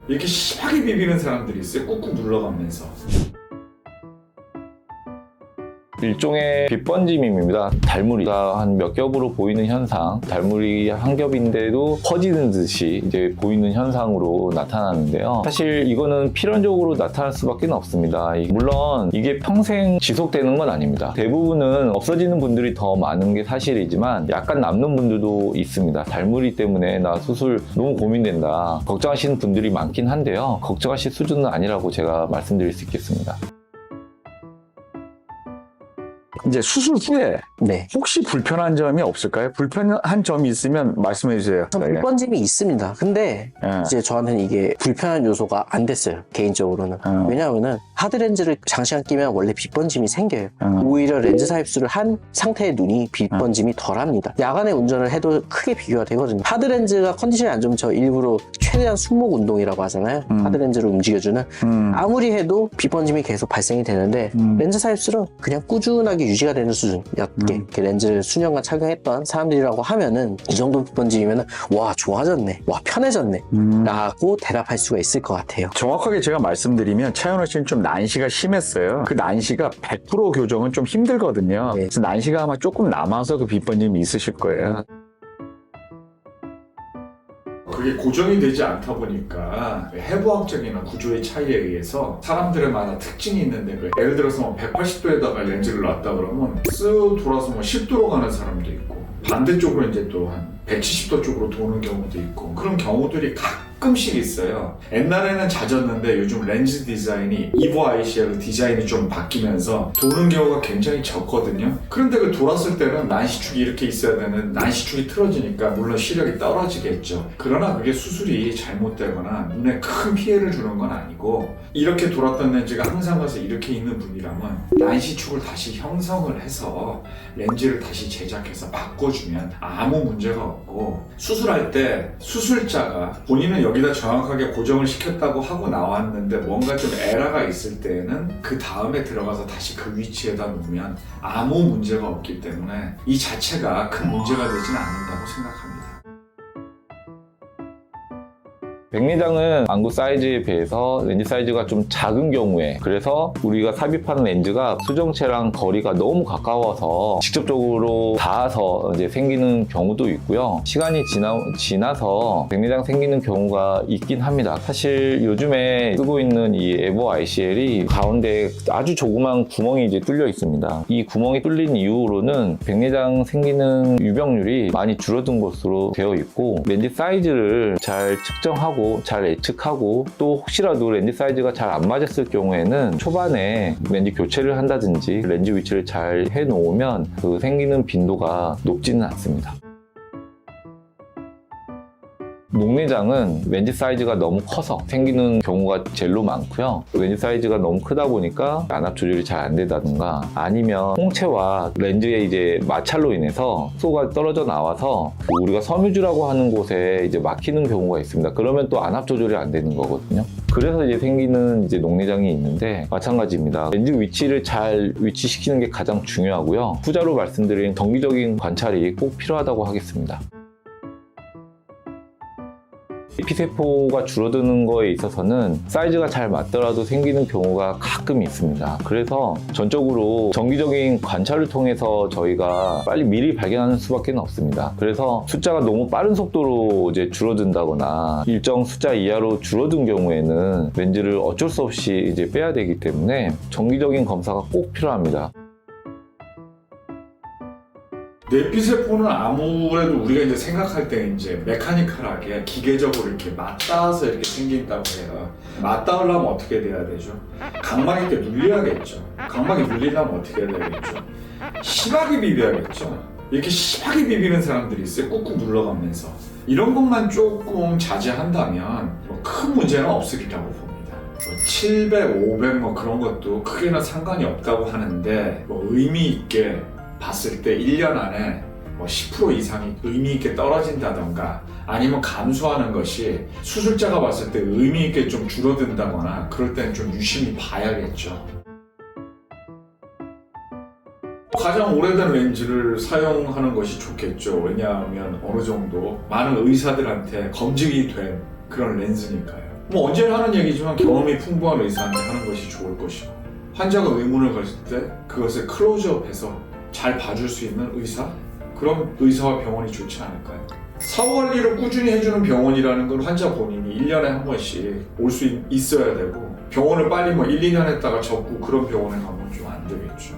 이렇게 심하게 비비는 사람들이 있어요. 꾹꾹 눌러가면서. 일종의 빛번짐입니다. 달무리가 한 몇 겹으로 보이는 현상, 달무리 한 겹인데도 퍼지는 듯이 이제 보이는 현상으로 나타나는데요. 사실 이거는 필연적으로 나타날 수밖에 없습니다. 물론 이게 평생 지속되는 건 아닙니다. 대부분은 없어지는 분들이 더 많은 게 사실이지만 약간 남는 분들도 있습니다. 달무리 때문에 나 수술 너무 고민된다 걱정하시는 분들이 많긴 한데요. 걱정하실 수준은 아니라고 제가 말씀드릴 수 있겠습니다. 이제 수술 후에 네. 혹시 불편한 점이 없을까요? 불편한 점이 있으면 말씀해 주세요. 불번짐이 있습니다. 근데 예. 이제 저한테는 이게 불편한 요소가 안 됐어요. 개인적으로는. 왜냐하면은 하드렌즈를 장시간 끼면 원래 빛번짐이 생겨요. 오히려 렌즈 삽입술을 한 상태의 눈이 빛번짐이 덜합니다. 야간에 운전을 해도 크게 비교가 되거든요. 하드렌즈가 컨디션이 안 좋으면 저 일부러 최대한 숨목 운동이라고 하잖아요. 하드렌즈를 움직여주는. 아무리 해도 빛번짐이 계속 발생이 되는데 렌즈 삽입술은 그냥 꾸준하게 유지가 되는 수준 이렇게 렌즈를 수년간 착용했던 사람들이라고 하면은 이 정도 빛번짐이면은 와 좋아졌네, 와 편해졌네 라고 대답할 수가 있을 것 같아요. 정확하게 제가 말씀드리면 차현우 씨는 좀 난시가 심했어요. 그 난시가 100% 교정은 좀 힘들거든요. 네. 그래서 난시가 아마 조금 남아서 그 빛번짐이 있으실 거예요. 그게 고정이 되지 않다 보니까 해부학적인 구조의 차이에 의해서 사람들의마다 특징이 있는데 예를 들어서 뭐 180도에다가 렌즈를 놨다 그러면 쓱 돌아서 뭐 10도로 가는 사람도 있고 반대쪽으로 이제 또 한 170도 쪽으로 도는 경우도 있고 그런 경우들이 가끔씩 있어요. 옛날에는 잦았는데 요즘 렌즈 디자인이 EVO ICL 디자인이 좀 바뀌면서 도는 경우가 굉장히 적거든요. 그런데 그 돌았을 때는 난시축이 이렇게 있어야 되는 난시축이 틀어지니까 물론 시력이 떨어지겠죠. 그러나 그게 수술이 잘못되거나 눈에 큰 피해를 주는 건 아니고 이렇게 돌았던 렌즈가 항상 가서 이렇게 있는 분이라면 난시축을 다시 형성을 해서 렌즈를 다시 제작해서 바꿔주면 아무 문제가 없고 수술할 때 수술자가 본인은 여기다 정확하게 고정을 시켰다고 하고 나왔는데 뭔가 좀 에러가 있을 때에는 그 다음에 들어가서 다시 그 위치에다 놓으면 아무 문제가 없기 때문에 이 자체가 큰 문제가 되지는 않는다고 생각합니다. 백내장은 안구 사이즈에 비해서 렌즈 사이즈가 좀 작은 경우에 그래서 우리가 삽입하는 렌즈가 수정체랑 거리가 너무 가까워서 직접적으로 닿아서 이제 생기는 경우도 있고요. 시간이 지나서 백내장 생기는 경우가 있긴 합니다. 사실 요즘에 쓰고 있는 이 EVO ICL이 가운데 아주 조그만 구멍이 이제 뚫려 있습니다. 이 구멍이 뚫린 이후로는 백내장 생기는 유병률이 많이 줄어든 것으로 되어 있고 렌즈 사이즈를 잘 측정하고 잘 예측하고 또 혹시라도 렌즈 사이즈가 잘 안 맞았을 경우에는 초반에 렌즈 교체를 한다든지 렌즈 위치를 잘 해놓으면 그 생기는 빈도가 높지는 않습니다. 녹내장은 렌즈 사이즈가 너무 커서 생기는 경우가 제일로 많고요. 렌즈 사이즈가 너무 크다 보니까 안압 조절이 잘 안 되다든가 아니면 홍채와 렌즈의 이제 마찰로 인해서 속도가 떨어져 나와서 우리가 섬유주라고 하는 곳에 이제 막히는 경우가 있습니다. 그러면 또 안압 조절이 안 되는 거거든요. 그래서 이제 생기는 이제 녹내장이 있는데 마찬가지입니다. 렌즈 위치를 잘 위치시키는 게 가장 중요하고요. 후자로 말씀드린 정기적인 관찰이 꼭 필요하다고 하겠습니다. 피세포가 줄어드는 거에 있어서는 사이즈가 잘 맞더라도 생기는 경우가 가끔 있습니다. 그래서 전적으로 정기적인 관찰을 통해서 저희가 빨리 미리 발견하는 수밖에 없습니다. 그래서 숫자가 너무 빠른 속도로 이제 줄어든다거나 일정 숫자 이하로 줄어든 경우에는 렌즈를 어쩔 수 없이 이제 빼야 되기 때문에 정기적인 검사가 꼭 필요합니다. 뇌피세포는 아무래도 우리가 이제 생각할 때 이제 메카니컬하게 기계적으로 이렇게 맞닿아서 이렇게 생긴다고 해요. 맞닿으려면 어떻게 돼야 되죠? 각막이 이렇게 눌려야겠죠. 각막이 눌리려면 어떻게 해야 되겠죠? 심하게 비벼야겠죠. 이렇게 심하게 비비는 사람들이 있어요. 꾹꾹 눌러가면서. 이런 것만 조금 자제한다면 뭐 큰 문제는 없으리라고 봅니다. 700, 500 뭐 그런 것도 크게는 상관이 없다고 하는데 뭐 의미 있게 봤을 때 1년 안에 뭐 10% 이상이 의미 있게 떨어진다던가 아니면 감소하는 것이 수술자가 봤을 때 의미 있게 좀 줄어든다거나 그럴 때는 좀 유심히 봐야겠죠. 가장 오래된 렌즈를 사용하는 것이 좋겠죠. 왜냐하면 어느 정도 많은 의사들한테 검증이 된 그런 렌즈니까요. 뭐 언제나 하는 얘기지만 경험이 풍부한 의사한테 하는 것이 좋을 것이고, 환자가 의문을 가질 때 그것을 클로즈업해서 잘 봐줄 수 있는 의사? 그럼 의사와 병원이 좋지 않을까요? 사후관리를 꾸준히 해주는 병원이라는 건 환자 본인이 1년에 한 번씩 올 수 있어야 되고, 병원을 빨리 뭐 1, 2년 했다가 접고 그런 병원에 가면 좀 안 되겠죠.